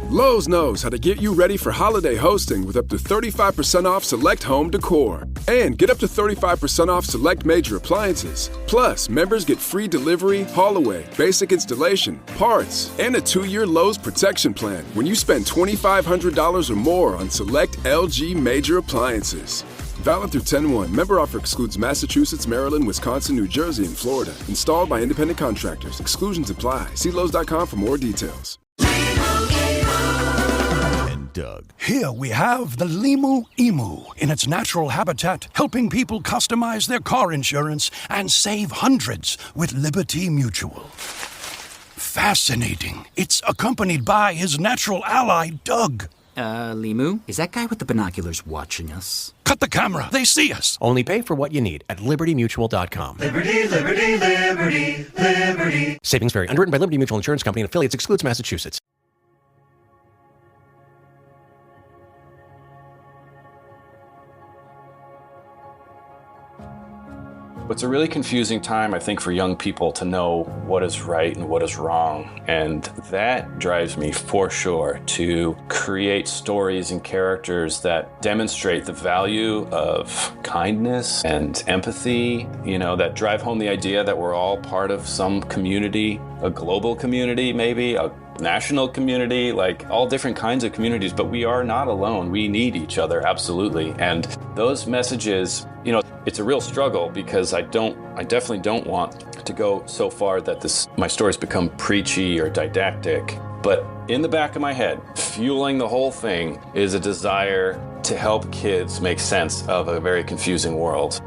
Lowe's knows how to get you ready for holiday hosting with up to 35% off select home decor. And get up to 35% off select major appliances. Plus, members get free delivery, haul-away, basic installation, parts, and a 2-year Lowe's protection plan when you spend $2,500 or more on select LG major appliances. Valid through 10/1. Member offer excludes Massachusetts, Maryland, Wisconsin, New Jersey, and Florida. Installed by independent contractors. Exclusions apply. See Lowe's.com for more details. And Doug. Here we have the Limu Emu in its natural habitat, helping people customize their car insurance and save hundreds with Liberty Mutual. Fascinating. It's accompanied by his natural ally, Doug. Limu? Is that guy with the binoculars watching us? Cut the camera. They see us. Only pay for what you need at libertymutual.com. Liberty, liberty, liberty, liberty. Savings vary. Underwritten by Liberty Mutual Insurance Company and affiliates. Excludes Massachusetts. It's a really confusing time, I think, for young people to know what is right and what is wrong. And that drives me for sure to create stories and characters that demonstrate the value of kindness and empathy, that drive home the idea that we're all part of some community, a global community, maybe, a national community, like all different kinds of communities, but we are not alone. We need each other, absolutely. And those messages, it's a real struggle because I definitely don't want to go so far that my stories become preachy or didactic. But in the back of my head, fueling the whole thing is a desire to help kids make sense of a very confusing world.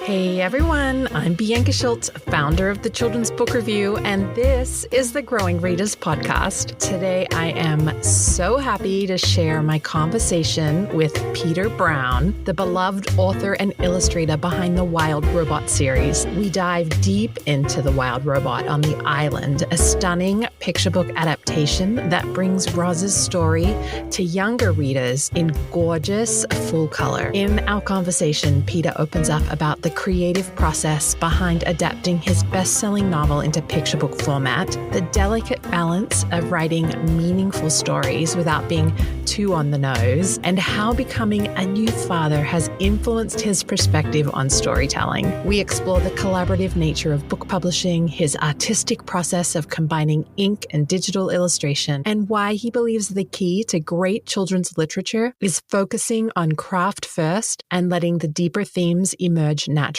Hey everyone, I'm Bianca Schulze, founder of the Children's Book Review, and this is the Growing Readers Podcast. Today I am so happy to share my conversation with Peter Brown, the beloved author and illustrator behind the Wild Robot series. We dive deep into The Wild Robot on the Island, a stunning picture book adaptation that brings Roz's story to younger readers in gorgeous full color. In our conversation, Peter opens up about the creative process behind adapting his best-selling novel into picture book format, the delicate balance of writing meaningful stories without being too on the nose, and how becoming a new father has influenced his perspective on storytelling. We explore the collaborative nature of book publishing, his artistic process of combining ink and digital illustration, and why he believes the key to great children's literature is focusing on craft first and letting the deeper themes emerge naturally.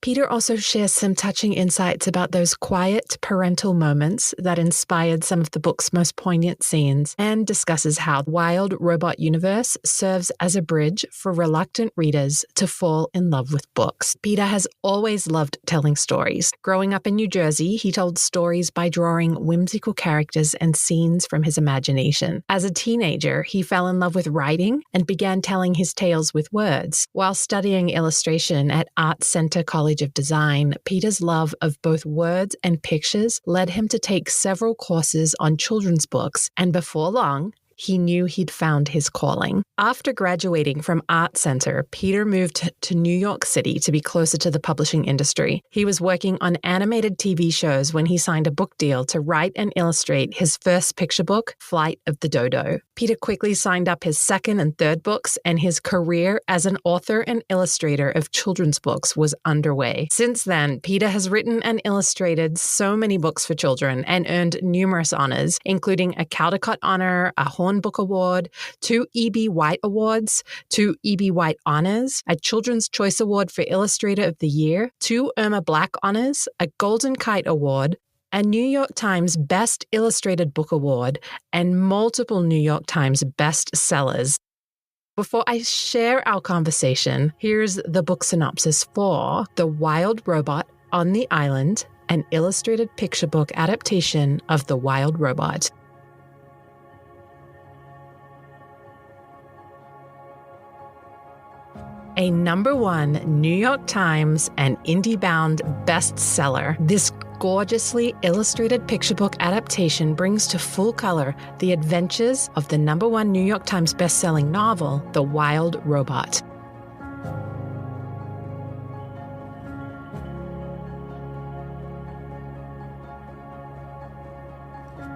Peter also shares some touching insights about those quiet parental moments that inspired some of the book's most poignant scenes, and discusses how Wild Robot Universe serves as a bridge for reluctant readers to fall in love with books. Peter has always loved telling stories. Growing up in New Jersey, he told stories by drawing whimsical characters and scenes from his imagination. As a teenager, he fell in love with writing and began telling his tales with words. While studying illustration at Art Center College of Design, Peter's love of both words and pictures led him to take several courses on children's books, and before long, he knew he'd found his calling. After graduating from Art Center, Peter moved to New York City to be closer to the publishing industry. He was working on animated TV shows when he signed a book deal to write and illustrate his first picture book, Flight of the Dodo. Peter quickly signed up his second and third books, and his career as an author and illustrator of children's books was underway. Since then, Peter has written and illustrated so many books for children and earned numerous honors, including a Caldecott Honor, a Horn Book Award, 2 E.B. White Awards, 2 E.B. White Honors, a Children's Choice Award for Illustrator of the Year, 2 Irma Black Honors, a Golden Kite Award, a New York Times Best Illustrated Book Award, and multiple New York Times best sellers. Before I share our conversation, here's the book synopsis for The Wild Robot on the Island, an illustrated picture book adaptation of The Wild Robot. A #1 New York Times and IndieBound bestseller, this gorgeously illustrated picture book adaptation brings to full color the adventures of the #1 New York Times bestselling novel, The Wild Robot.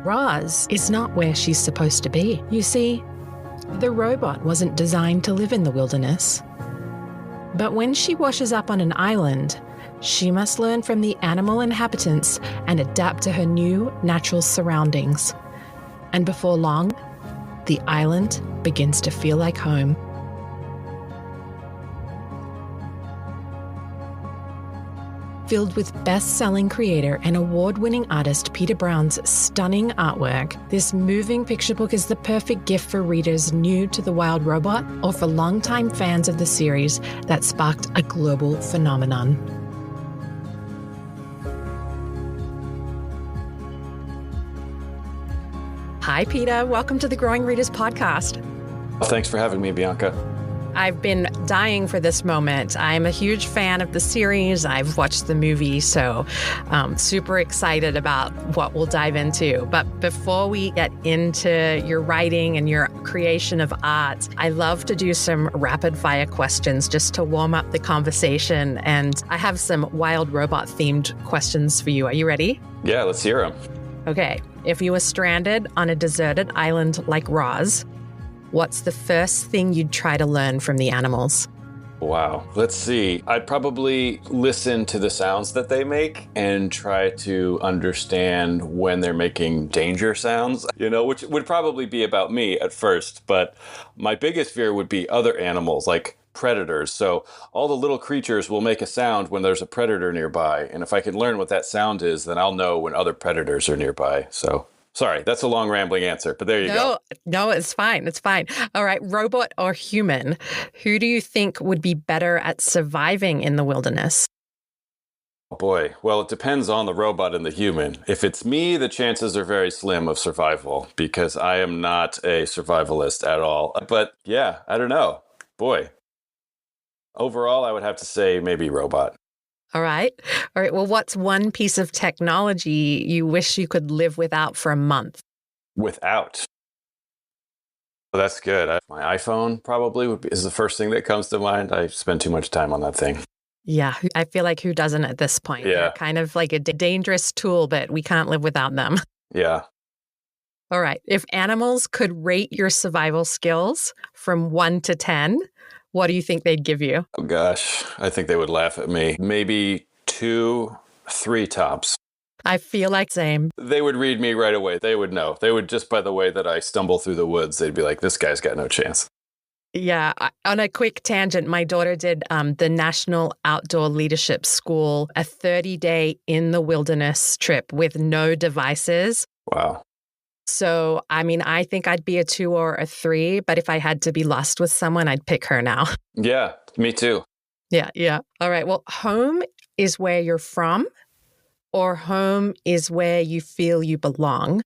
Roz is not where she's supposed to be. You see, the robot wasn't designed to live in the wilderness. But when she washes up on an island, she must learn from the animal inhabitants and adapt to her new natural surroundings. And before long, the island begins to feel like home. Filled with best-selling creator and award-winning artist Peter Brown's stunning artwork, this moving picture book is the perfect gift for readers new to The Wild Robot or for longtime fans of the series that sparked a global phenomenon. Hi, Peter. Welcome to the Growing Readers podcast. Well, thanks for having me, Bianca. I've been dying for this moment. I'm a huge fan of the series. I've watched the movie, so super excited about what we'll dive into. But before we get into your writing and your creation of art, I love to do some rapid fire questions just to warm up the conversation. And I have some wild robot themed questions for you. Are you ready? Yeah, let's hear them. Okay. If you were stranded on a deserted island like Roz, what's the first thing you'd try to learn from the animals? Wow. Let's see. I'd probably listen to the sounds that they make and try to understand when they're making danger sounds, which would probably be about me at first. But my biggest fear would be other animals like predators. So all the little creatures will make a sound when there's a predator nearby. And if I can learn what that sound is, then I'll know when other predators are nearby. So sorry, that's a long rambling answer, but there you go. No, it's fine. It's fine. All right, robot or human, who do you think would be better at surviving in the wilderness? Oh boy, well, it depends on the robot and the human. If it's me, the chances are very slim of survival because I am not a survivalist at all. But yeah, I don't know. Boy, overall, I would have to say maybe robot. All right. Well, what's one piece of technology you wish you could live without for a month? Without? Well, that's good. My iPhone probably is the first thing that comes to mind. I spend too much time on that thing. Yeah, I feel like who doesn't at this point? Yeah. They're kind of like a dangerous tool, but we can't live without them. Yeah. All right. If animals could rate your survival skills from 1 to 10, what do you think they'd give you? Oh, gosh. I think they would laugh at me. Maybe 2, 3 tops. I feel like same. They would read me right away. They would know. They would, just by the way that I stumble through the woods, they'd be like, this guy's got no chance. Yeah. On a quick tangent, my daughter did the National Outdoor Leadership School, a 30-day in the wilderness trip with no devices. Wow. So, I think I'd be a 2 or a 3, but if I had to be lost with someone, I'd pick her now. Yeah, me too. Yeah. All right. Well, home is where you're from, or home is where you feel you belong.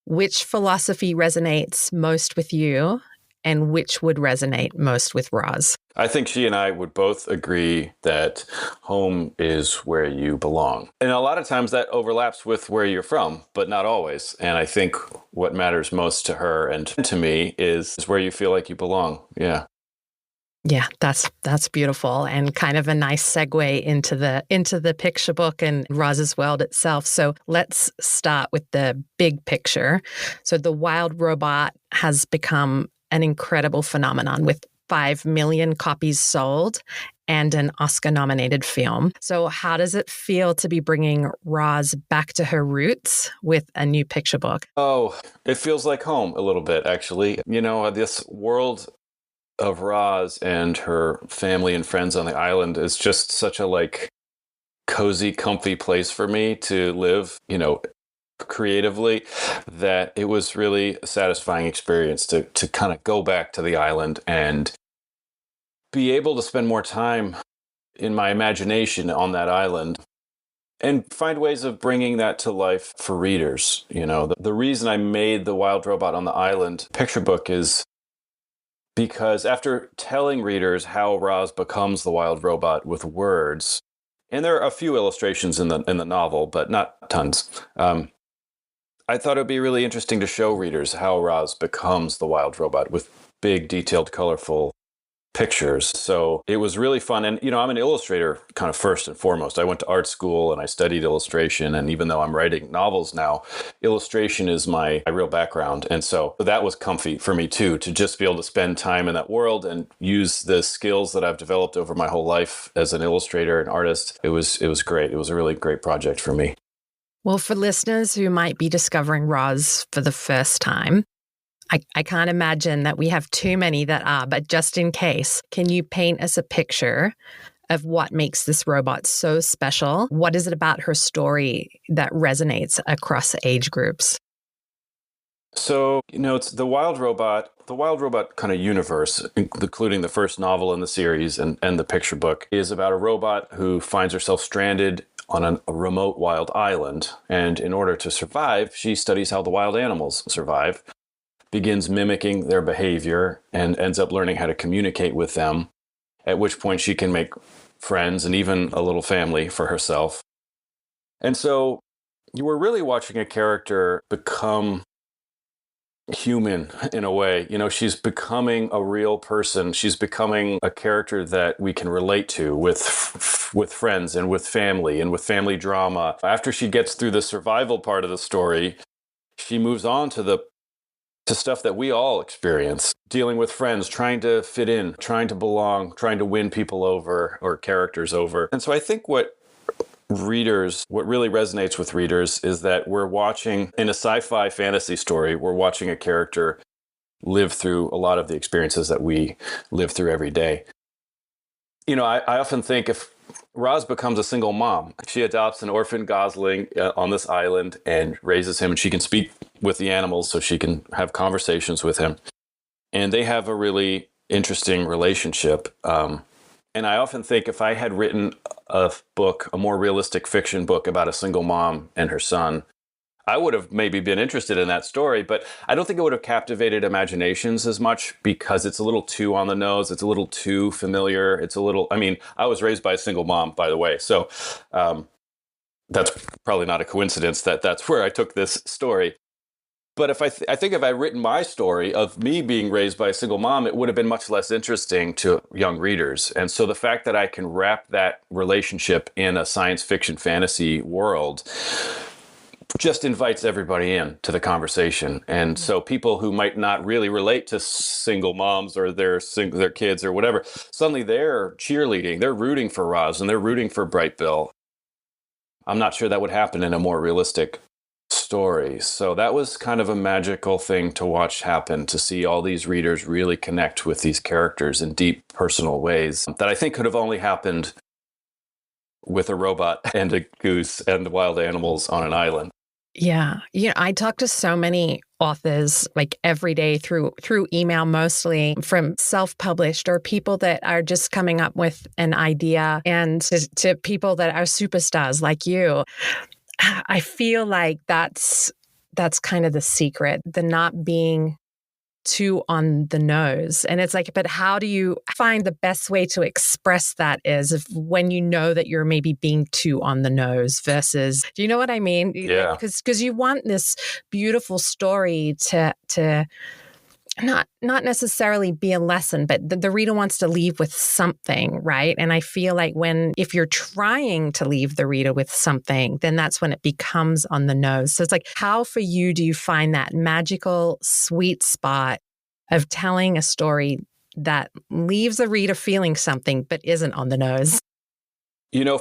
Which philosophy resonates most with you, and which would resonate most with Roz? I think she and I would both agree that home is where you belong. And a lot of times that overlaps with where you're from, but not always. And I think what matters most to her and to me is where you feel like you belong. Yeah. Yeah, that's beautiful, and kind of a nice segue into the picture book and Roz's world itself. So let's start with the big picture. So The Wild Robot has become an incredible phenomenon with 5 million copies sold and an Oscar-nominated film. So how does it feel to be bringing Roz back to her roots with a new picture book? Oh, it feels like home a little bit, actually. This world of Roz and her family and friends on the island is just such a cozy, comfy place for me to live, creatively, that it was really a satisfying experience to kind of go back to the island and be able to spend more time in my imagination on that island and find ways of bringing that to life for readers. The reason I made The Wild Robot on the Island picture book is because after telling readers how Roz becomes the wild robot with words, And there are a few illustrations in the novel, but not tons. I thought it would be really interesting to show readers how Roz becomes the wild robot with big, detailed, colorful pictures. So it was really fun. And, I'm an illustrator kind of first and foremost. I went to art school and I studied illustration. And even though I'm writing novels now, illustration is my real background. And so that was comfy for me too, to just be able to spend time in that world and use the skills that I've developed over my whole life as an illustrator and artist. It was great. It was a really great project for me. Well, for listeners who might be discovering Roz for the first time, I can't imagine that we have too many that are, but just in case, can you paint us a picture of what makes this robot so special? What is it about her story that resonates across age groups? So, it's the wild robot kind of universe, including the first novel in the series and the picture book, is about a robot who finds herself stranded on a remote wild island. And in order to survive, she studies how the wild animals survive, begins mimicking their behavior, and ends up learning how to communicate with them, at which point she can make friends and even a little family for herself. And so you were really watching a character become human in a way. She's becoming a real person. She's becoming a character that we can relate to with friends and with family drama. After she gets through the survival part of the story, she moves on to stuff that we all experience, dealing with friends, trying to fit in, trying to belong, trying to win people over or characters over. And so I think what really resonates with readers is that we're watching, in a sci-fi fantasy story, we're watching a character live through a lot of the experiences that we live through every day. I often think if Roz becomes a single mom, she adopts an orphan gosling on this island and raises him, and she can speak with the animals so she can have conversations with him. And they have a really interesting relationship. And I often think if I had written a more realistic fiction book about a single mom and her son, I would have maybe been interested in that story, but I don't think it would have captivated imaginations as much because it's a little too on the nose. It's a little too familiar. I was raised by a single mom, by the way. So that's probably not a coincidence that that's where I took this story. But I think if I written my story of me being raised by a single mom, it would have been much less interesting to young readers. And so the fact that I can wrap that relationship in a science fiction fantasy world just invites everybody in to the conversation. And so people who might not really relate to single moms or their kids or whatever, suddenly they're cheerleading, they're rooting for Roz and they're rooting for Bright Bill. I'm not sure that would happen in a more realistic story. So that was kind of a magical thing to watch happen, to see all these readers really connect with these characters in deep personal ways that I think could have only happened with a robot and a goose and wild animals on an island. Yeah. I talk to so many authors like every day through email, mostly from self-published or people that are just coming up with an idea, and to people that are superstars like you. I feel like that's kind of the secret, the not being too on the nose. And it's like, but how do you find the best way to express that is when you know that you're maybe being too on the nose versus, do you know what I mean? Yeah. Because you want this beautiful story to not necessarily be a lesson, but the reader wants to leave with something, right? And I feel like if you're trying to leave the reader with something, then that's when it becomes on the nose. So it's like, how for you do you find that magical sweet spot of telling a story that leaves the reader feeling something but isn't on the nose?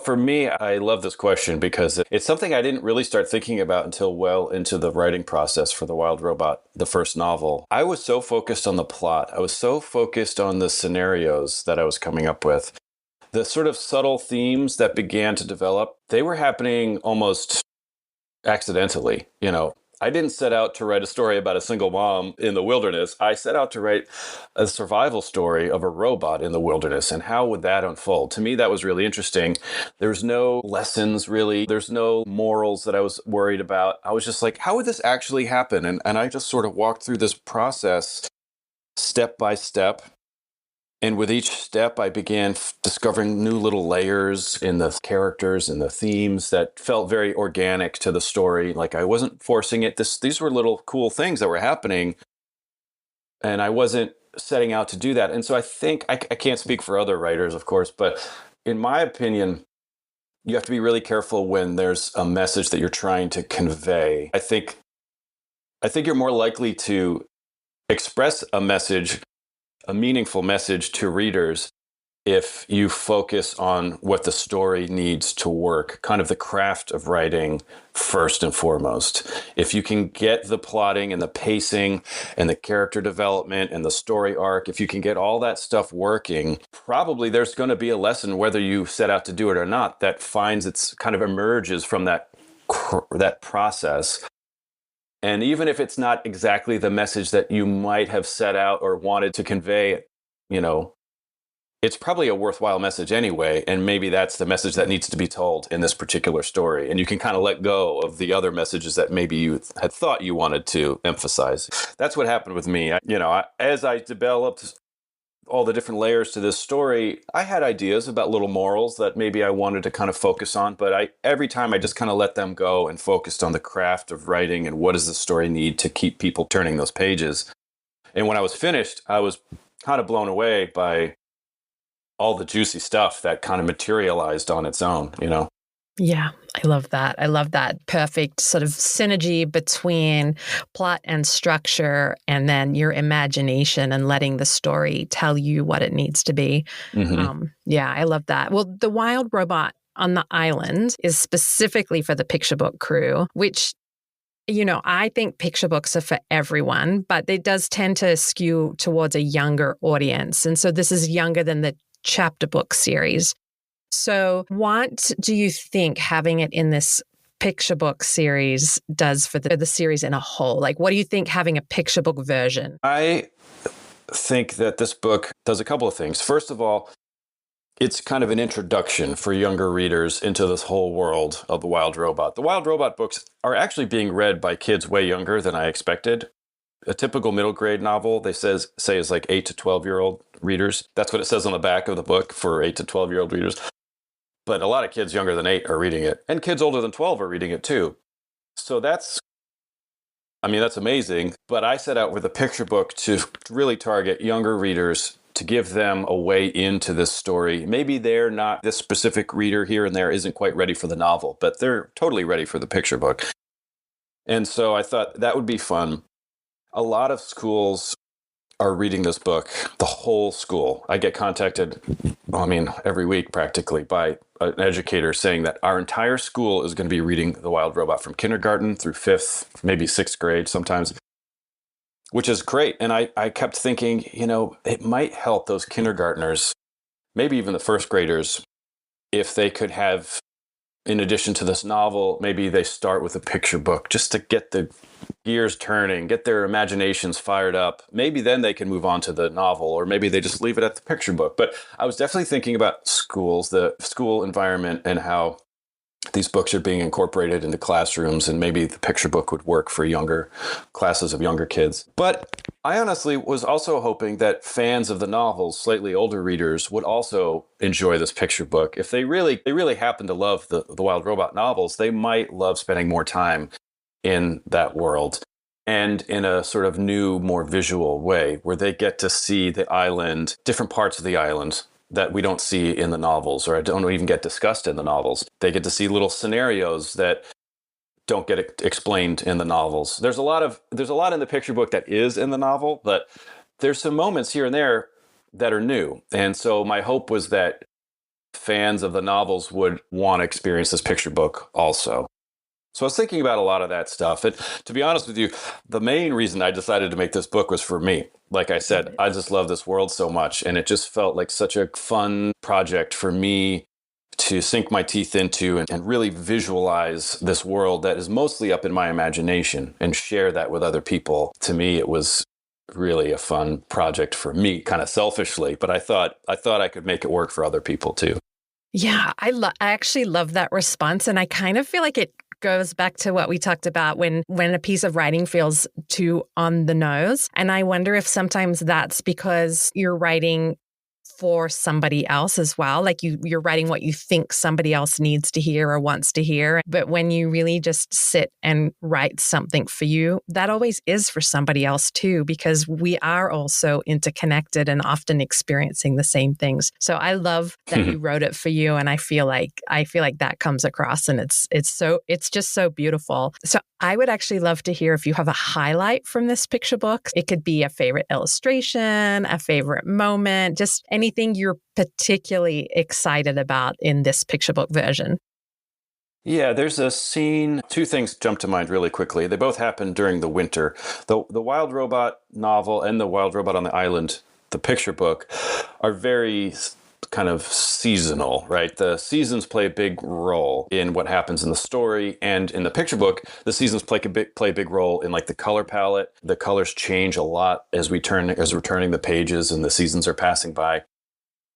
For me, I love this question because it's something I didn't really start thinking about until well into the writing process for The Wild Robot, the first novel. I was so focused on the plot. I was so focused on the scenarios that I was coming up with. The sort of subtle themes that began to develop, they were happening almost accidentally. I didn't set out to write a story about a single mom in the wilderness. I set out to write a survival story of a robot in the wilderness, and how would that unfold? To me, that was really interesting. There's no lessons, really. There's no morals that I was worried about. I was just like, how would this actually happen? And I just sort of walked through this process step by step. And with each step, I began discovering new little layers in the characters and the themes that felt very organic to the story. Like I wasn't forcing it. These were little cool things that were happening, and I wasn't setting out to do that. And so I think I can't speak for other writers, of course, but in my opinion, you have to be really careful when there's a message that you're trying to convey. I think you're more likely to express a message, a meaningful message to readers, if you focus on what the story needs to work, kind of the craft of writing first and foremost. If you can get the plotting and the pacing and the character development and the story arc, if you can get all that stuff working, probably there's going to be a lesson, whether you set out to do it or not, that finds its kind of emerges from that process. And even if it's not exactly the message that you might have set out or wanted to convey, it's probably a worthwhile message anyway. And maybe that's the message that needs to be told in this particular story. And you can kind of let go of the other messages that maybe you had thought you wanted to emphasize. That's what happened with me. As I developed all the different layers to this story, I had ideas about little morals that maybe I wanted to kind of focus on, but every time I just kind of let them go and focused on the craft of writing and what does the story need to keep people turning those pages. And when I was finished, I was kind of blown away by all the juicy stuff that kind of materialized on its own, Yeah, I love that. I love that perfect sort of synergy between plot and structure and then your imagination and letting the story tell you what it needs to be. Mm-hmm. Yeah, I love that. Well, The Wild Robot on the Island is specifically for the picture book crew, which I think picture books are for everyone, but it does tend to skew towards a younger audience. And so this is younger than the chapter book series. So what do you think having it in this picture book series does for the series in a whole? Like, what do you think having a picture book version? I think that this book does a couple of things. First of all, it's kind of an introduction for younger readers into this whole world of The Wild Robot. The Wild Robot books are actually being read by kids way younger than I expected. A typical middle grade novel, they say is like 8 to 12-year-old readers. That's what it says on the back of the book for 8 to 12-year-old readers. But a lot of kids younger than 8 are reading it. And kids older than 12 are reading it too. So that's amazing. But I set out with a picture book to really target younger readers, to give them a way into this story. Maybe they're not, this specific reader here and there isn't quite ready for the novel, but they're totally ready for the picture book. And so I thought that would be fun. A lot of schools are reading this book, the whole school. I get contacted, every week practically, by an educator saying that our entire school is going to be reading The Wild Robot from kindergarten through 5th, maybe 6th grade sometimes, which is great. And I kept thinking, it might help those kindergartners, maybe even the first graders, if they could have, in addition to this novel, maybe they start with a picture book just to get the gears turning, get their imaginations fired up. Maybe then they can move on to the novel, or maybe they just leave it at the picture book. But I was definitely thinking about schools, the school environment, and how these books are being incorporated into classrooms, and maybe the picture book would work for younger classes of younger kids. But I honestly was also hoping that fans of the novels, slightly older readers, would also enjoy this picture book. If they really happen to love the Wild Robot novels, they might love spending more time in that world, and in a sort of new, more visual way, where they get to see the island, different parts of the island that we don't see in the novels, or don't even get discussed in the novels. They get to see little scenarios that don't get explained in the novels. There's a lot in the picture book that is in the novel, but there's some moments here and there that are new. And so my hope was that fans of the novels would want to experience this picture book also. So I was thinking about a lot of that stuff. And to be honest with you, the main reason I decided to make this book was for me. Like I said, I just love this world so much. And it just felt like such a fun project for me to sink my teeth into and really visualize this world that is mostly up in my imagination and share that with other people. To me, it was really a fun project for me, kind of selfishly. But I thought I could make it work for other people too. Yeah, I actually love that response. And I kind of feel like it goes back to what we talked about when a piece of writing feels too on the nose. And I wonder if sometimes that's because you're writing for somebody else as well. Like you're writing what you think somebody else needs to hear or wants to hear. But when you really just sit and write something for you, that always is for somebody else too, because we are also interconnected and often experiencing the same things. So I love that you wrote it for you. And I feel like that comes across, and it's just so beautiful. So I would actually love to hear if you have a highlight from this picture book. It could be a favorite illustration, a favorite moment, just anything you're particularly excited about in this picture book version. Yeah, there's a scene. Two things jump to mind really quickly. They both happen during the winter. The Wild Robot novel and the Wild Robot on the Island, the picture book, are very kind of seasonal, right? The seasons play a big role in what happens in the story, and in the picture book, the seasons play a big role in like the color palette. The colors change a lot as we're turning the pages and the seasons are passing by.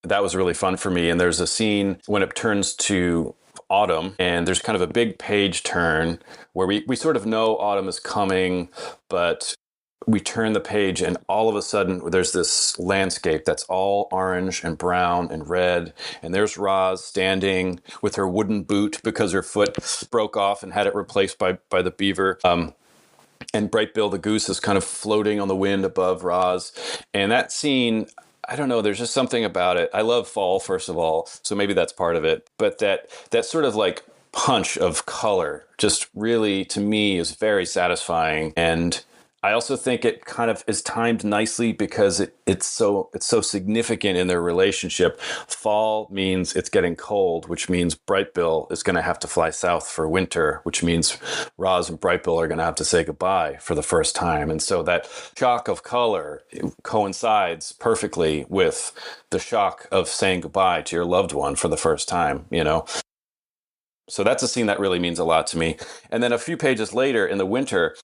That was really fun for me. And there's a scene when it turns to autumn, and there's kind of a big page turn where we sort of know autumn is coming, but we turn the page and all of a sudden there's this landscape that's all orange and brown and red. And there's Roz standing with her wooden boot because her foot broke off and had it replaced by the beaver. And Bright Bill the goose is kind of floating on the wind above Roz. And that scene, I don't know, there's just something about it. I love fall, first of all, so maybe that's part of it. But that sort of like punch of color just really, to me, is very satisfying. And I also think it kind of is timed nicely because it's so significant in their relationship. Fall means it's getting cold, which means Bright Bill is going to have to fly south for winter, which means Roz and Bright Bill are going to have to say goodbye for the first time. And so that shock of color coincides perfectly with the shock of saying goodbye to your loved one for the first time, you know? So that's a scene that really means a lot to me. And then a few pages later in the winter,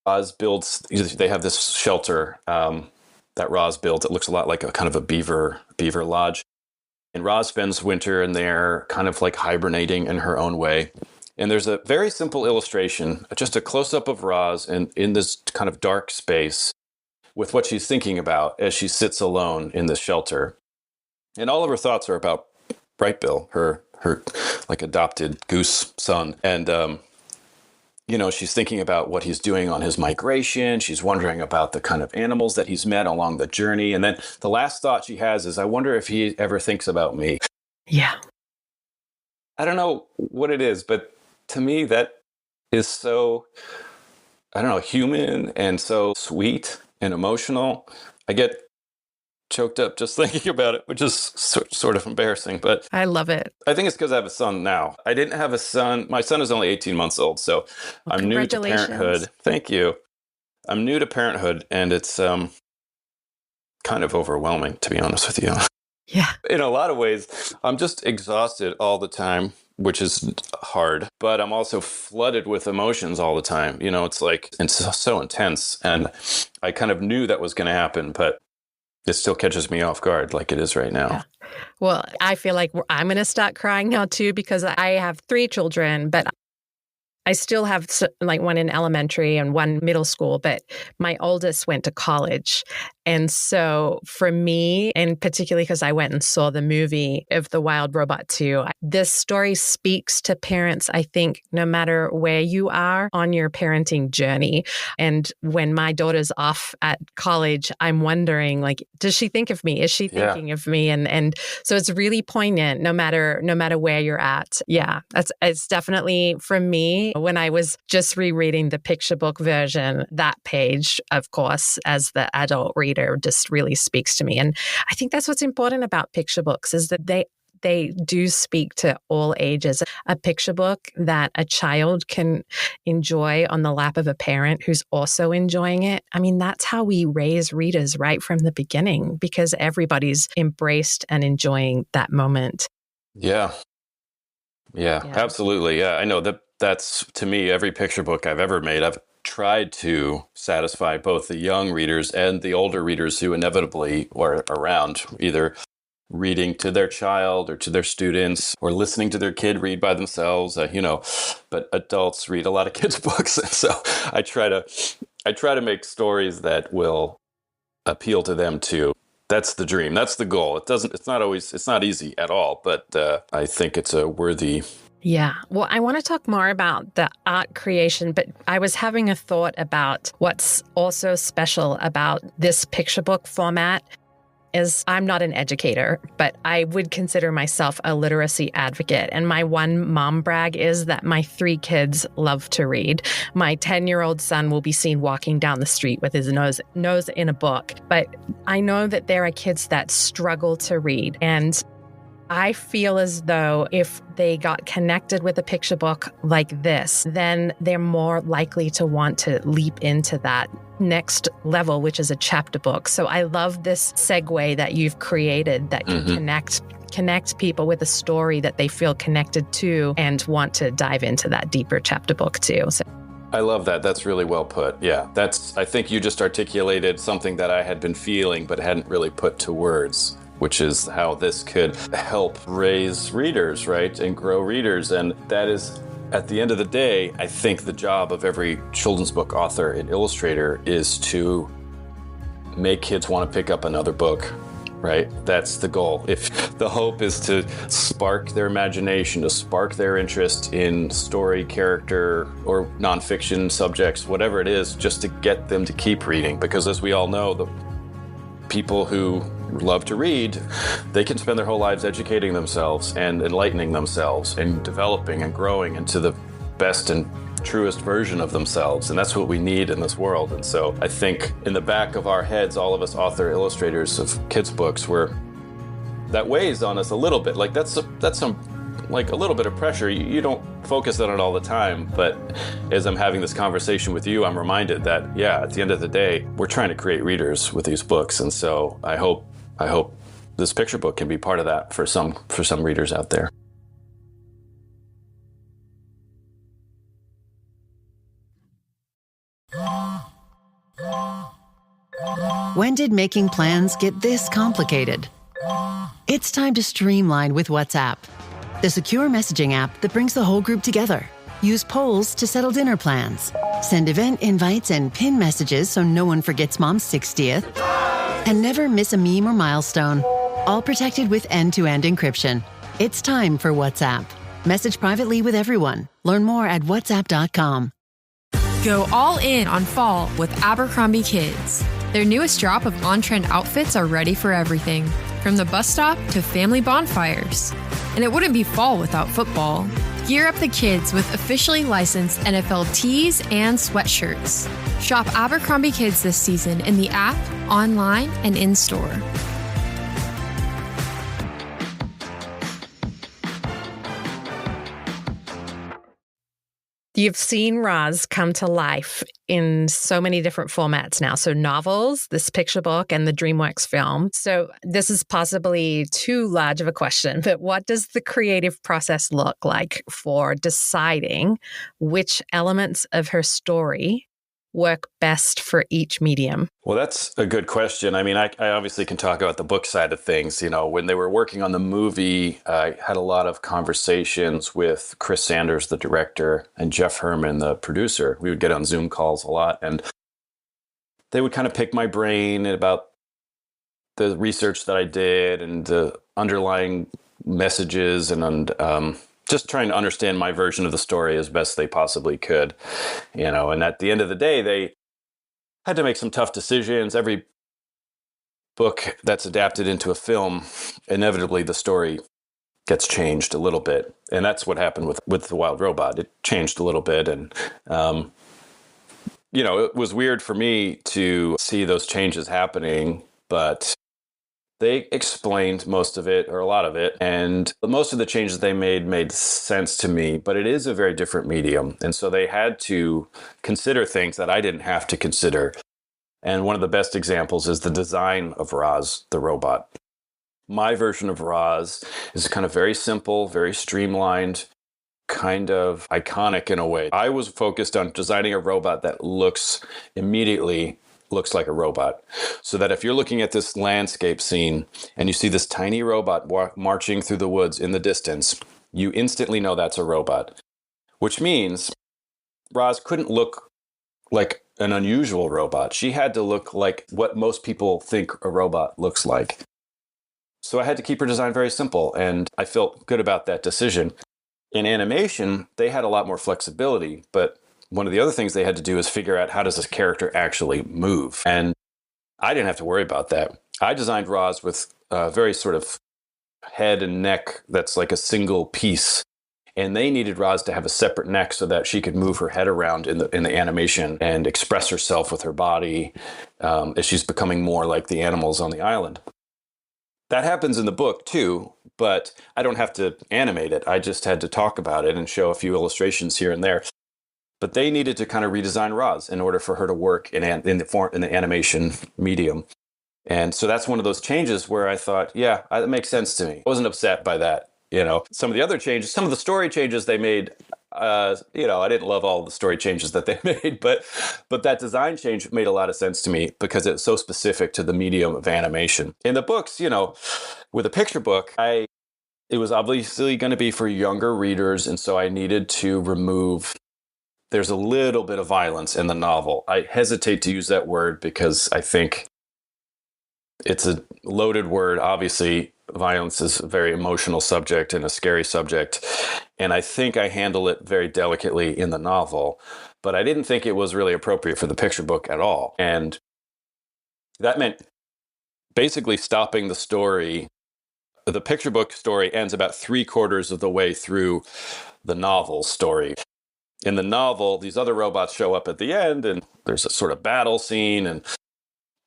Roz builds, they have this shelter that Roz builds. It looks a lot like a kind of a beaver lodge. And Roz spends winter in there kind of like hibernating in her own way. And there's a very simple illustration, just a close-up of Roz in this kind of dark space with what she's thinking about as she sits alone in this shelter. And all of her thoughts are about Bright Bill, her like adopted goose son. And she's thinking about what he's doing on his migration. She's wondering about the kind of animals that he's met along the journey. And then the last thought she has is, I wonder if he ever thinks about me. Yeah. I don't know what it is, but to me, that is so, I don't know, human and so sweet and emotional. I get choked up just thinking about it, which is sort of embarrassing, but I love it. I think it's because I have a son now. I didn't have a son. My son is only 18 months old, so I'm new to parenthood. Thank you. I'm new to parenthood, and it's kind of overwhelming, to be honest with you. Yeah. In a lot of ways, I'm just exhausted all the time, which is hard, but I'm also flooded with emotions all the time. You know, it's like, it's so intense, and I kind of knew that was going to happen, but it still catches me off guard like it is right now. Yeah. Well, I feel like I'm going to start crying now too, because I have 3 children, but I still have like one in elementary and one middle school, but my oldest went to college. And so for me, and particularly because I went and saw the movie of The Wild Robot 2, this story speaks to parents, I think, no matter where you are on your parenting journey. And when my daughter's off at college, I'm wondering, like, does she think of me? Is she thinking of me? And so it's really poignant no matter where you're at. Yeah, it's definitely, for me, when I was just rereading the picture book version, that page, of course, as the adult reader, just really speaks to me. And I think that's what's important about picture books, is that they do speak to all ages. A picture book that a child can enjoy on the lap of a parent who's also enjoying it. I mean, that's how we raise readers right from the beginning, because everybody's embraced and enjoying that moment. Yeah, absolutely. Yeah, I know that's, to me, every picture book I've ever made, I've tried to satisfy both the young readers and the older readers who inevitably are around, either reading to their child or to their students or listening to their kid read by themselves, but adults read a lot of kids' books. And so I try to make stories that will appeal to them too. That's the dream. That's the goal. It's not easy at all, but I think it's a worthy. Yeah. Well, I want to talk more about the art creation, but I was having a thought about what's also special about this picture book format. Is I'm not an educator, but I would consider myself a literacy advocate. And my one mom brag is that my 3 kids love to read. My 10-year-old son will be seen walking down the street with his nose in a book. But I know that there are kids that struggle to read. And I feel as though if they got connected with a picture book like this, then they're more likely to want to leap into that next level, which is a chapter book. So I love this segue that you've created that can connect people with a story that they feel connected to and want to dive into that deeper chapter book too. So I love that. That's really well put. Yeah, I think you just articulated something that I had been feeling but hadn't really put to words, which is how this could help raise readers, right? And grow readers. And that is, at the end of the day, I think the job of every children's book author and illustrator is to make kids want to pick up another book, right? That's the goal. If the hope is to spark their imagination, to spark their interest in story, character, or nonfiction subjects, whatever it is, just to get them to keep reading. Because as we all know, the people who love to read, they can spend their whole lives educating themselves and enlightening themselves and developing and growing into the best and truest version of themselves. And that's what we need in this world. And so I think in the back of our heads, all of us author illustrators of kids' books, that weighs on us a little bit. Like that's like a little bit of pressure. You don't focus on it all the time, but as I'm having this conversation with you, I'm reminded that, yeah, at the end of the day, we're trying to create readers with these books. And so I hope this picture book can be part of that for some readers out there. When did making plans get this complicated? It's time to streamline with WhatsApp, the secure messaging app that brings the whole group together. Use polls to settle dinner plans. Send event invites and pin messages so no one forgets Mom's 60th. And never miss a meme or milestone. All protected with end-to-end encryption. It's time for WhatsApp. Message privately with everyone. Learn more at whatsapp.com. Go all in on fall with Abercrombie Kids. Their newest drop of on-trend outfits are ready for everything, from the bus stop to family bonfires. And it wouldn't be fall without football. Gear up the kids with officially licensed NFL tees and sweatshirts. Shop Abercrombie Kids this season in the app, online, and in-store. You've seen Roz come to life in so many different formats now. So novels, this picture book, and the DreamWorks film. So this is possibly too large of a question, but what does the creative process look like for deciding which elements of her story work best for each medium? Well, that's a good question. I mean, I obviously can talk about the book side of things. You know, when they were working on the movie, I had a lot of conversations with Chris Sanders, the director, and Jeff Herman, the producer. We would get on Zoom calls a lot, and they would kind of pick my brain about the research that I did and the underlying messages and just trying to understand my version of the story as best they possibly could, you know. And at the end of the day, they had to make some tough decisions. Every book that's adapted into a film, inevitably the story gets changed a little bit. And that's what happened with The Wild Robot. It changed a little bit. And, you know, it was weird for me to see those changes happening, but they explained most of it, or a lot of it, and most of the changes they made sense to me, but it is a very different medium. And so they had to consider things that I didn't have to consider. And one of the best examples is the design of Roz, the robot. My version of Roz is kind of very simple, very streamlined, kind of iconic in a way. I was focused on designing a robot that immediately looks like a robot. So that if you're looking at this landscape scene and you see this tiny robot marching through the woods in the distance, you instantly know that's a robot. Which means Roz couldn't look like an unusual robot. She had to look like what most people think a robot looks like. So I had to keep her design very simple, and I felt good about that decision. In animation, they had a lot more flexibility, but one of the other things they had to do is figure out how does this character actually move. And I didn't have to worry about that. I designed Roz with a very sort of head and neck that's like a single piece. And they needed Roz to have a separate neck so that she could move her head around in the animation and express herself with her body as she's becoming more like the animals on the island. That happens in the book too, but I don't have to animate it. I just had to talk about it and show a few illustrations here and there. But they needed to kind of redesign Roz in order for her to work in the animation medium. And so that's one of those changes where I thought, yeah, that makes sense to me. I wasn't upset by that. Some of the other changes, some of the story changes they made, I didn't love all the story changes that they made, but that design change made a lot of sense to me because it's so specific to the medium of animation. In the books, with a picture book, it was obviously going to be for younger readers, and so I needed to remove. There's a little bit of violence in the novel. I hesitate to use that word because I think it's a loaded word. Obviously, violence is a very emotional subject and a scary subject. And I think I handle it very delicately in the novel, but I didn't think it was really appropriate for the picture book at all. And that meant basically stopping the story. The picture book story ends about 3/4 of the way through the novel story. In the novel, these other robots show up at the end and there's a sort of battle scene. And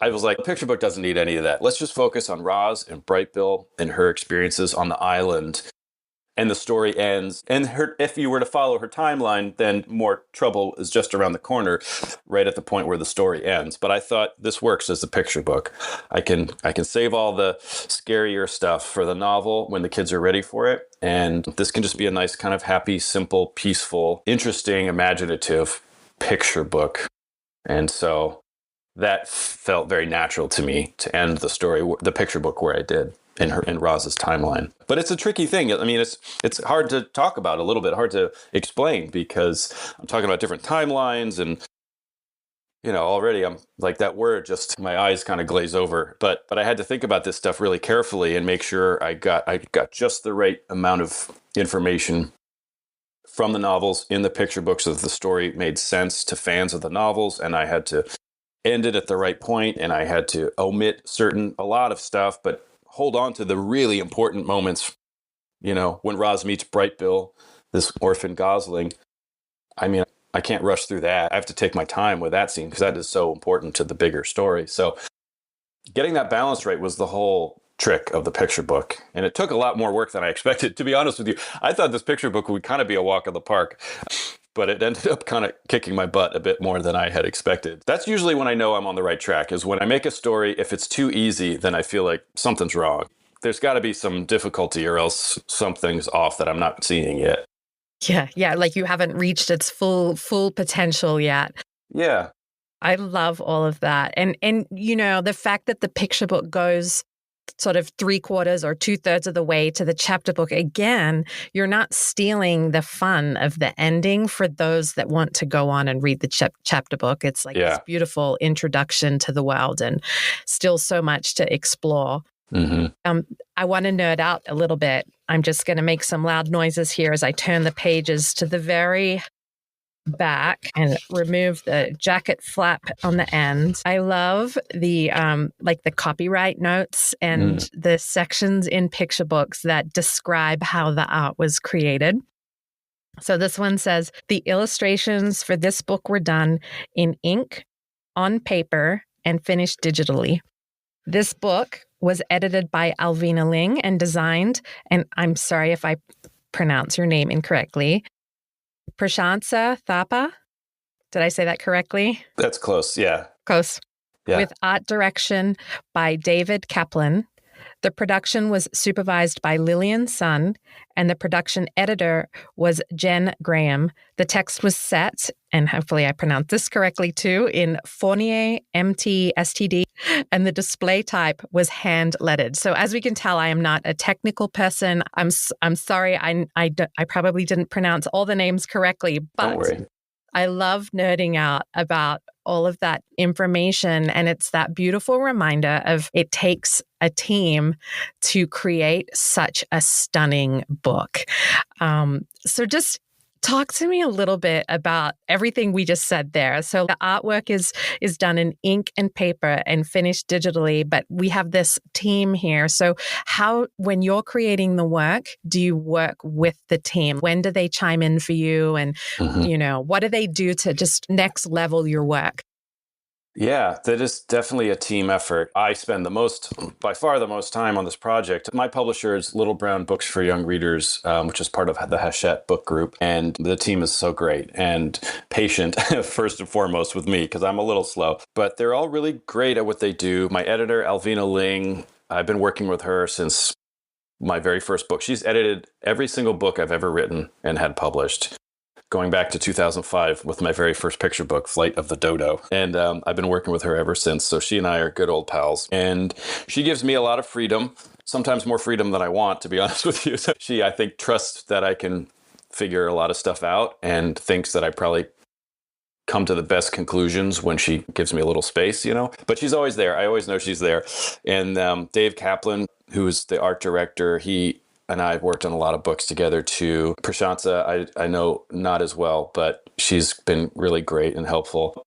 I was like, the picture book doesn't need any of that. Let's just focus on Roz and Bright Bill and her experiences on the island. And the story ends. And if you were to follow her timeline, then more trouble is just around the corner, right at the point where the story ends. But I thought this works as a picture book. I can save all the scarier stuff for the novel when the kids are ready for it. And this can just be a nice kind of happy, simple, peaceful, interesting, imaginative picture book. And so that felt very natural to me to end the story, the picture book where I did in Roz's timeline. But it's a tricky thing. I mean, it's hard to talk about, a little bit hard to explain because I'm talking about different timelines and, already I'm like that word, just my eyes kind of glaze over. But I had to think about this stuff really carefully and make sure I got just the right amount of information from the novels in the picture book so that the story made sense to fans of the novels. And I had to end it at the right point, and I had to omit a lot of stuff, but hold on to the really important moments. When Roz meets Bright Bill, this orphan gosling. I mean, I can't rush through that. I have to take my time with that scene because that is so important to the bigger story. So getting that balance right was the whole trick of the picture book. And it took a lot more work than I expected, to be honest with you. I thought this picture book would kind of be a walk in the park, but it ended up kind of kicking my butt a bit more than I had expected. That's usually when I know I'm on the right track, is when I make a story, if it's too easy, then I feel like something's wrong. There's got to be some difficulty or else something's off that I'm not seeing yet. Yeah, like you haven't reached its full potential yet. Yeah. I love all of that. And the fact that the picture book goes sort of 3/4 or 2/3 of the way to the chapter book, again, you're not stealing the fun of the ending for those that want to go on and read the chapter book. It's like this beautiful introduction to the world and still so much to explore. Mm-hmm. I want to nerd out a little bit. I'm just going to make some loud noises here as I turn the pages to the very back and remove the jacket flap on the end. I love the the copyright notes and the sections in picture books that describe how the art was created. So this one says, the illustrations for this book were done in ink, on paper, and finished digitally. This book was edited by Alvina Ling and designed, and I'm sorry if I pronounce your name incorrectly, Prashantsa Thapa. Did I say that correctly? That's close, yeah. Close. Yeah. With art direction by David Kaplan. The production was supervised by Lillian Sun, and the production editor was Jen Graham. The text was set, and hopefully I pronounced this correctly too, in Fournier MT-STD, and the display type was hand-lettered. So as we can tell, I am not a technical person. I'm sorry, I probably didn't pronounce all the names correctly, but don't worry. I love nerding out about all of that information. And it's that beautiful reminder of it takes a team to create such a stunning book. So just talk to me a little bit about everything we just said there. So the artwork is done in ink and paper and finished digitally, but we have this team here. So how, when you're creating the work, do you work with the team? When do they chime in for you? And, what do they do to just next level your work? Yeah, that is definitely a team effort. I spend by far the most time on this project. My publisher is Little Brown Books for Young Readers, which is part of the Hachette book group. And the team is so great and patient, first and foremost, with me, because I'm a little slow. But they're all really great at what they do. My editor, Alvina Ling, I've been working with her since my very first book. She's edited every single book I've ever written and had published, going back to 2005 with my very first picture book, Flight of the Dodo. And I've been working with her ever since. So she and I are good old pals. And she gives me a lot of freedom, sometimes more freedom than I want, to be honest with you. So she, I think, trusts that I can figure a lot of stuff out and thinks that I probably come to the best conclusions when she gives me a little space, But she's always there. I always know she's there. And Dave Kaplan, who's the art director, he and I have worked on a lot of books together too. Prashantha, I know not as well, but she's been really great and helpful.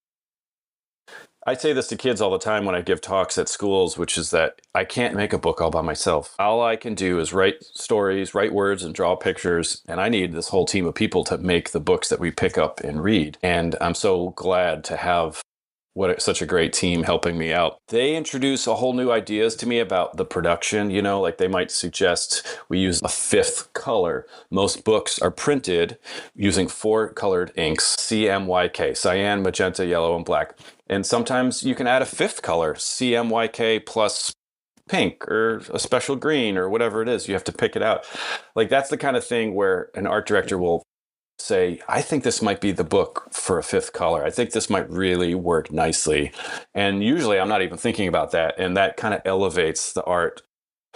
I say this to kids all the time when I give talks at schools, which is that I can't make a book all by myself. All I can do is write stories, write words, and draw pictures. And I need this whole team of people to make the books that we pick up and read. And I'm so glad to have such a great team helping me out. They introduce a whole new ideas to me about the production, like they might suggest we use a fifth color. Most books are printed using 4 colored inks, CMYK, cyan, magenta, yellow, and black. And sometimes you can add a 5th color, CMYK plus pink or a special green or whatever it is. You have to pick it out. Like that's the kind of thing where an art director will say, I think this might be the book for a 5th color. I think this might really work nicely. And usually I'm not even thinking about that. And that kind of elevates the art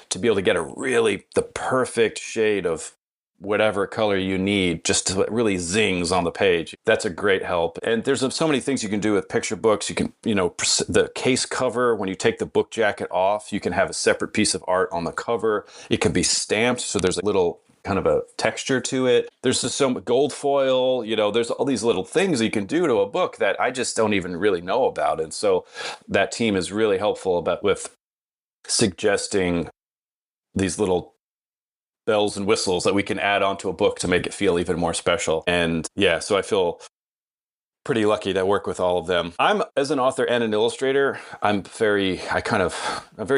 to be able to get the perfect shade of whatever color you need, just to really zings on the page. That's a great help. And there's so many things you can do with picture books. You can, the case cover, when you take the book jacket off, you can have a separate piece of art on the cover. It can be stamped, so there's a little kind of a texture to it. There's just some gold foil, there's all these little things you can do to a book that I just don't even really know about. And so that team is really helpful with suggesting these little bells and whistles that we can add onto a book to make it feel even more special. And yeah, so I feel pretty lucky to work with all of them. I'm, as an author and an illustrator, I'm very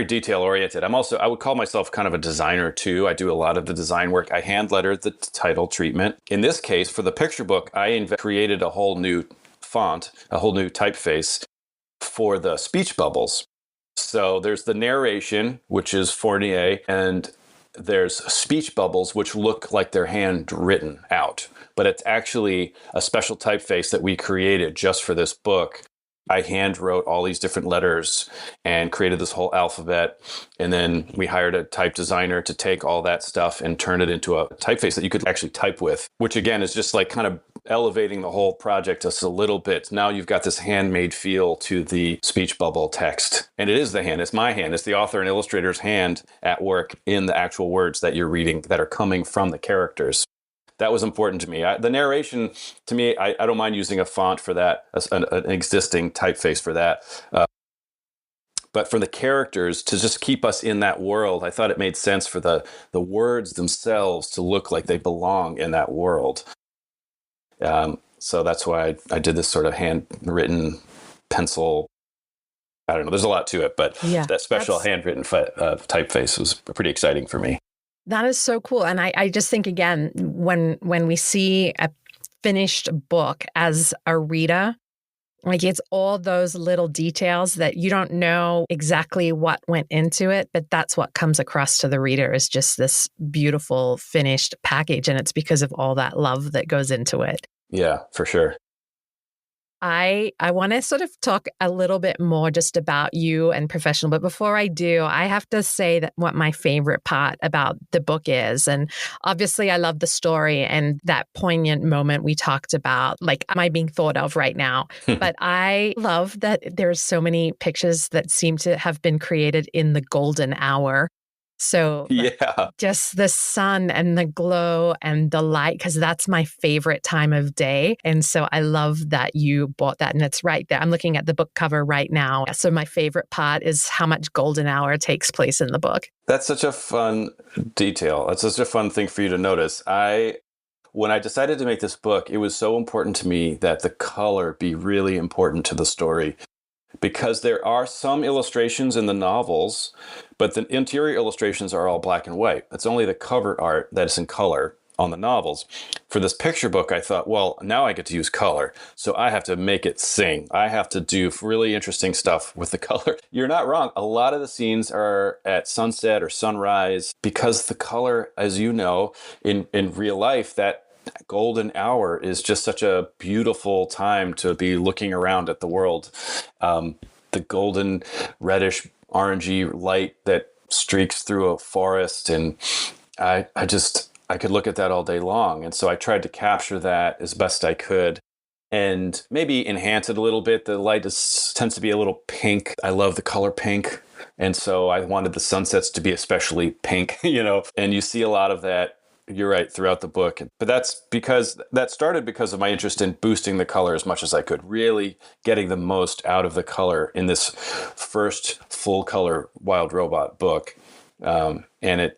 detail oriented. I would call myself kind of a designer too. I do a lot of the design work. I hand lettered the title treatment. In this case, for the picture book, I created a whole new font, a whole new typeface for the speech bubbles. So there's the narration, which is Fournier, and there's speech bubbles, which look like they're handwritten out, but it's actually a special typeface that we created just for this book. I hand wrote all these different letters and created this whole alphabet. And then we hired a type designer to take all that stuff and turn it into a typeface that you could actually type with, which again is just like kind of elevating the whole project just a little bit. Now you've got this handmade feel to the speech bubble text. And it is the hand, it's my hand, it's the author and illustrator's hand at work in the actual words that you're reading that are coming from the characters. That was important to me. The narration, to me, I don't mind using a font for that, an existing typeface for that. But for the characters, to just keep us in that world, I thought it made sense for the words themselves to look like they belong in that world. So that's why I did this sort of handwritten pencil. I don't know, there's a lot to it, but that special handwritten typeface was pretty exciting for me. That is so cool. And I just think, again, when we see a finished book as a reader, like it's all those little details that you don't know exactly what went into it, but that's what comes across to the reader is just this beautiful finished package. And it's because of all that love that goes into it. Yeah, for sure. I want to sort of talk a little bit more just about you and professional. But before I do, I have to say that what my favorite part about the book is. And obviously, I love the story and that poignant moment we talked about. Like, am I being thought of right now? But I love that there's so many pictures that seem to have been created in the golden hour. So Yeah. just the sun and the glow and the light, because that's my favorite time of day. And so I love that you bought that. And it's right there. I'm looking at the book cover right now. So my favorite part is how much golden hour takes place in the book. That's such a fun detail. That's such a fun thing for you to notice. When I decided to make this book, it was so important to me that the color be really important to the story. Because there are some illustrations in the novels, but the interior illustrations are all black and white. It's only the cover art that is in color on the novels. For this picture book, I thought, well, now I get to use color. So I have to make it sing. I have to do really interesting stuff with the color. You're not wrong. A lot of the scenes are at sunset or sunrise because the color, as you know, in real life, that golden hour is just such a beautiful time to be looking around at the world. The golden, reddish, orangey light that streaks through a forest. And I could look at that all day long. And so I tried to capture that as best I could and maybe enhance it a little bit. The light tends to be a little pink. I love the color pink. And so I wanted the sunsets to be especially pink, and you see a lot of that. You're right, throughout the book. But that started because of my interest in boosting the color as much as I could, really getting the most out of the color in this first full color Wild Robot book. The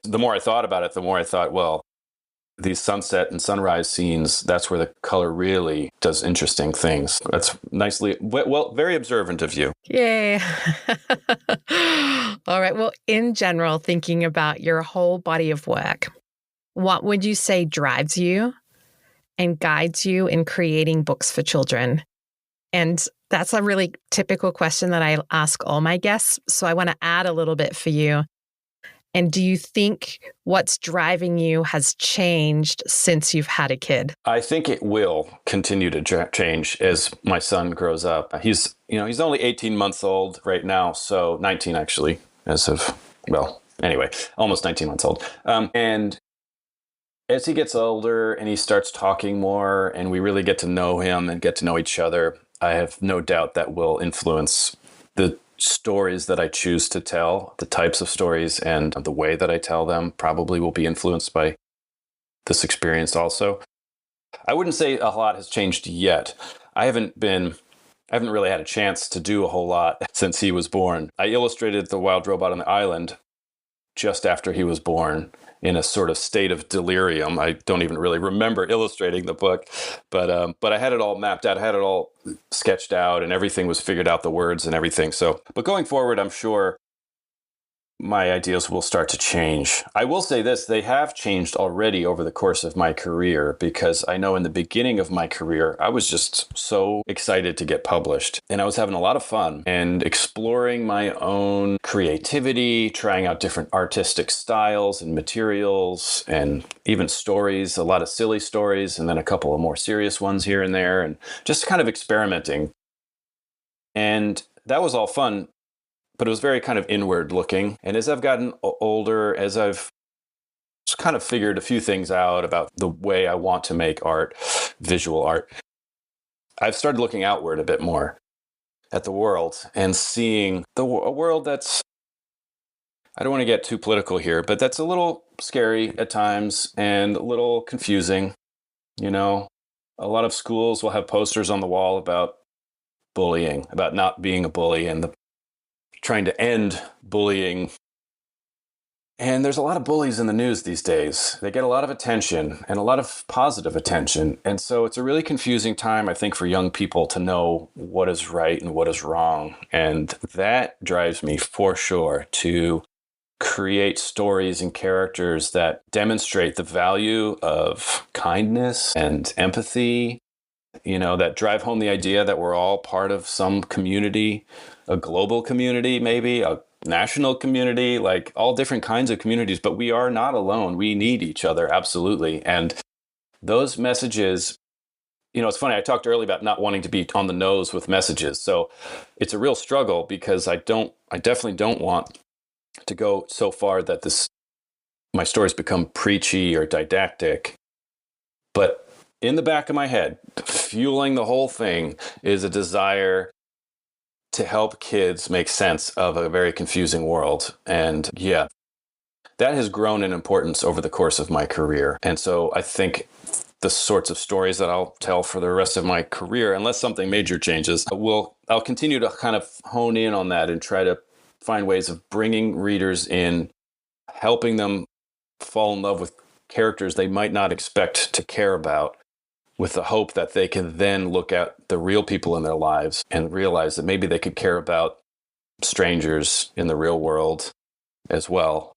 more I thought about it, the more I thought, well, these sunset and sunrise scenes, that's where the color really does interesting things. That's very observant of you. Yay. All right. Well, in general, thinking about your whole body of work, what would you say drives you and guides you in creating books for children? And that's a really typical question that I ask all my guests. So I want to add a little bit for you. And do you think what's driving you has changed since you've had a kid? I think it will continue to change as my son grows up. He's only 18 months old right now. So 19 actually, almost 19 months old. And as he gets older and he starts talking more and we really get to know him and get to know each other, I have no doubt that will influence the stories that I choose to tell, the types of stories and the way that I tell them probably will be influenced by this experience also. I wouldn't say a lot has changed yet. I haven't really had a chance to do a whole lot since he was born. I illustrated the Wild Robot on the Island just after he was born, in a sort of state of delirium. I don't even really remember illustrating the book, but I had it all mapped out. I had it all sketched out and everything was figured out, the words and everything. So, but going forward, I'm sure my ideas will start to change. I will say this, they have changed already over the course of my career, because I know in the beginning of my career, I was just so excited to get published and I was having a lot of fun and exploring my own creativity, trying out different artistic styles and materials and even stories, a lot of silly stories, and then a couple of more serious ones here and there, and just kind of experimenting. And that was all fun. But it was very kind of inward looking. And as I've gotten older, as I've just kind of figured a few things out about the way I want to make art, visual art, I've started looking outward a bit more at the world and seeing a world that's, I don't want to get too political here, but that's a little scary at times and a little confusing. A lot of schools will have posters on the wall about bullying, about not being a bully and trying to end bullying. And there's a lot of bullies in the news these days. They get a lot of attention and a lot of positive attention. And so it's a really confusing time, I think, for young people to know what is right and what is wrong. And that drives me for sure to create stories and characters that demonstrate the value of kindness and empathy, that drive home the idea that we're all part of some community, a global community, maybe a national community, like all different kinds of communities, but we are not alone. We need each other, absolutely. And those messages It's funny. I talked earlier about not wanting to be on the nose with messages. So it's a real struggle because I definitely don't want to go so far that my stories become preachy or didactic. But in the back of my head, fueling the whole thing is a desire to help kids make sense of a very confusing world. And yeah, that has grown in importance over the course of my career. And so I think the sorts of stories that I'll tell for the rest of my career, unless something major changes, I'll continue to kind of hone in on that and try to find ways of bringing readers in, helping them fall in love with characters they might not expect to care about, with the hope that they can then look at the real people in their lives and realize that maybe they could care about strangers in the real world as well.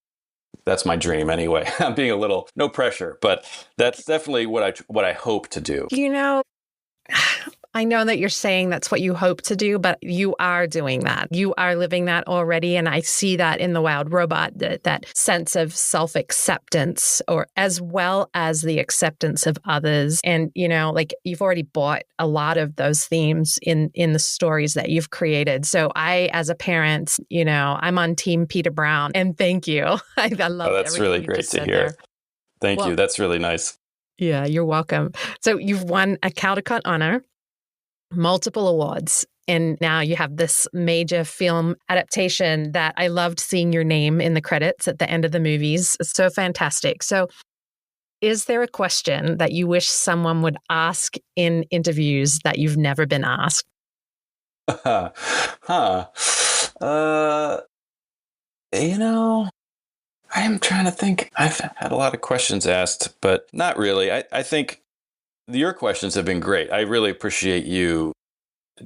That's my dream anyway. I'm being no pressure, but that's definitely what I hope to do. I know that you're saying that's what you hope to do, but you are doing that. You are living that already. And I see that in The Wild Robot, that sense of self-acceptance, or as well as the acceptance of others. And, you've already bought a lot of those themes in the stories that you've created. So I, as a parent, I'm on Team Peter Brown. And thank you. I love it. That's really great to hear. There. Thank you. That's really nice. Yeah, you're welcome. So you've won a Caldecott Honor, multiple awards, and now you have this major film adaptation that I loved seeing your name in the credits at the end of the movies. It's so fantastic. So is there a question that you wish someone would ask in interviews that you've never been asked? I'm trying to think. I've had a lot of questions asked, but not really. I think your questions have been great. I really appreciate you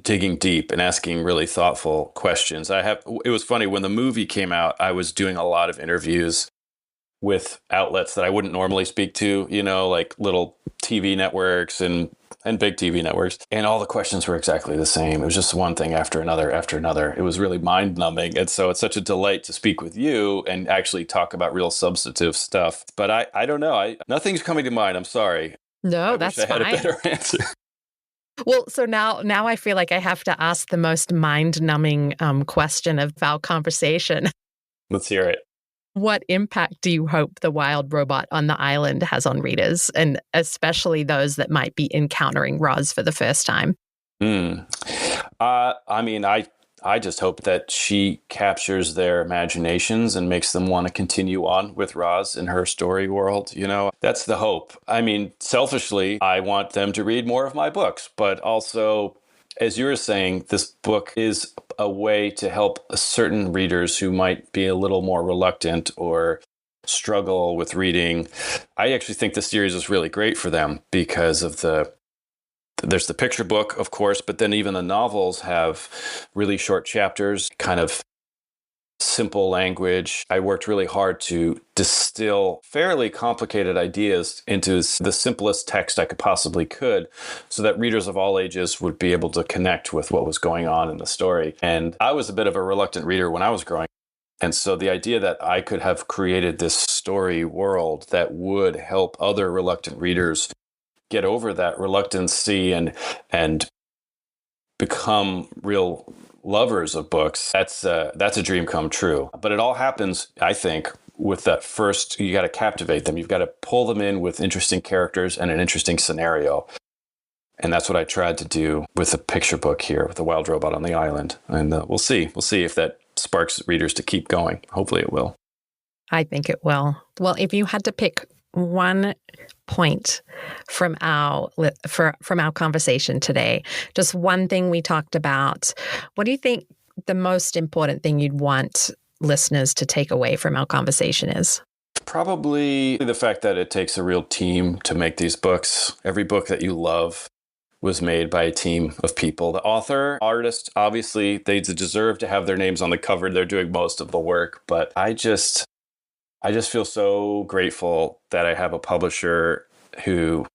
digging deep and asking really thoughtful questions. It was funny when the movie came out, I was doing a lot of interviews with outlets that I wouldn't normally speak to, like little TV networks and big TV networks. And all the questions were exactly the same. It was just one thing after another after another. It was really mind numbing. And so it's such a delight to speak with you and actually talk about real substantive stuff. But I don't know. Nothing's coming to mind. I'm sorry. No, that's fine. I had a better answer. Well, so now I feel like I have to ask the most mind-numbing question of our conversation. Let's hear it. What impact do you hope The Wild Robot on the Island has on readers, and especially those that might be encountering Roz for the first time? I just hope that she captures their imaginations and makes them want to continue on with Roz in her story world. That's the hope. Selfishly, I want them to read more of my books, but also, as you were saying, this book is a way to help certain readers who might be a little more reluctant or struggle with reading. I actually think the series is really great for them because of there's the picture book, of course, but then even the novels have really short chapters, kind of simple language. I worked really hard to distill fairly complicated ideas into the simplest text I could so that readers of all ages would be able to connect with what was going on in the story. And I was a bit of a reluctant reader when I was growing up. And so the idea that I could have created this story world that would help other reluctant readers get over that reluctancy and become real lovers of books, that's a dream come true. But it all happens, I think, with that first, you got to captivate them. You've got to pull them in with interesting characters and an interesting scenario. And that's what I tried to do with the picture book here, with The Wild Robot on the Island. And we'll see. We'll see if that sparks readers to keep going. Hopefully it will. I think it will. Well, if you had to pick one point from our conversation today, just one thing we talked about, what do you think the most important thing you'd want listeners to take away from our conversation is? Probably the fact that it takes a real team to make these books. Every book that you love was made by a team of people. The author, artist, obviously, they deserve to have their names on the cover. They're doing most of the work. But I just feel so grateful that I have a publisher who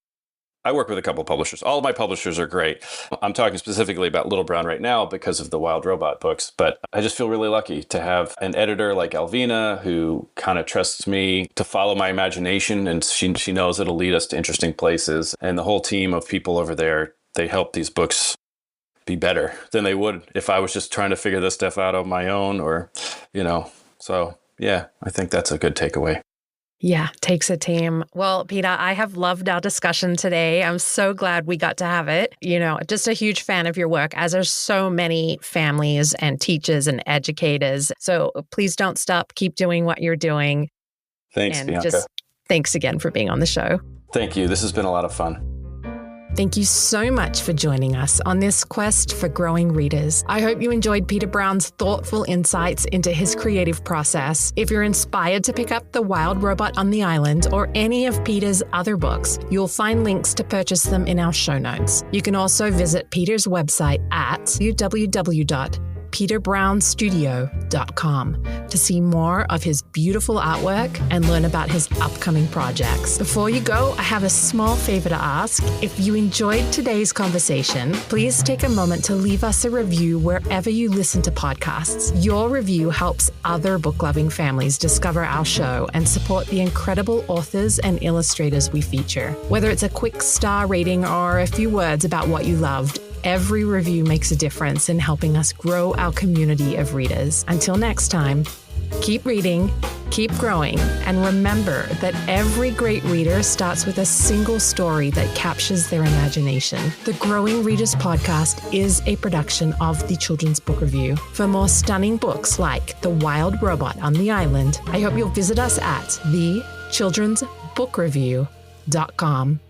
I work with a couple of publishers. All of my publishers are great. I'm talking specifically about Little Brown right now because of the Wild Robot books, but I just feel really lucky to have an editor like Alvina who kind of trusts me to follow my imagination, and she knows it'll lead us to interesting places. And the whole team of people over there, they help these books be better than they would if I was just trying to figure this stuff out on my own, or, so yeah, I think that's a good takeaway. Yeah, takes a team. Well, Peter, I have loved our discussion today. I'm so glad we got to have it. Just a huge fan of your work, as are so many families and teachers and educators. So please don't stop. Keep doing what you're doing. Thanks, and Bianca. just thanks again for being on the show. Thank you. This has been a lot of fun. Thank you so much for joining us on this quest for growing readers. I hope you enjoyed Peter Brown's thoughtful insights into his creative process. If you're inspired to pick up The Wild Robot on the Island or any of Peter's other books, you'll find links to purchase them in our show notes. You can also visit Peter's website at www.peterbrownstudio.com to see more of his beautiful artwork and learn about his upcoming projects. Before you go, I have a small favor to ask. If you enjoyed today's conversation, please take a moment to leave us a review wherever you listen to podcasts. Your review helps other book-loving families discover our show and support the incredible authors and illustrators we feature. Whether it's a quick star rating or a few words about what you loved, every review makes a difference in helping us grow our community of readers. Until next time, keep reading, keep growing, and remember that every great reader starts with a single story that captures their imagination. The Growing Readers podcast is a production of the Children's Book Review. For more stunning books like The Wild Robot on the Island, I hope you'll visit us at thechildrensbookreview.com.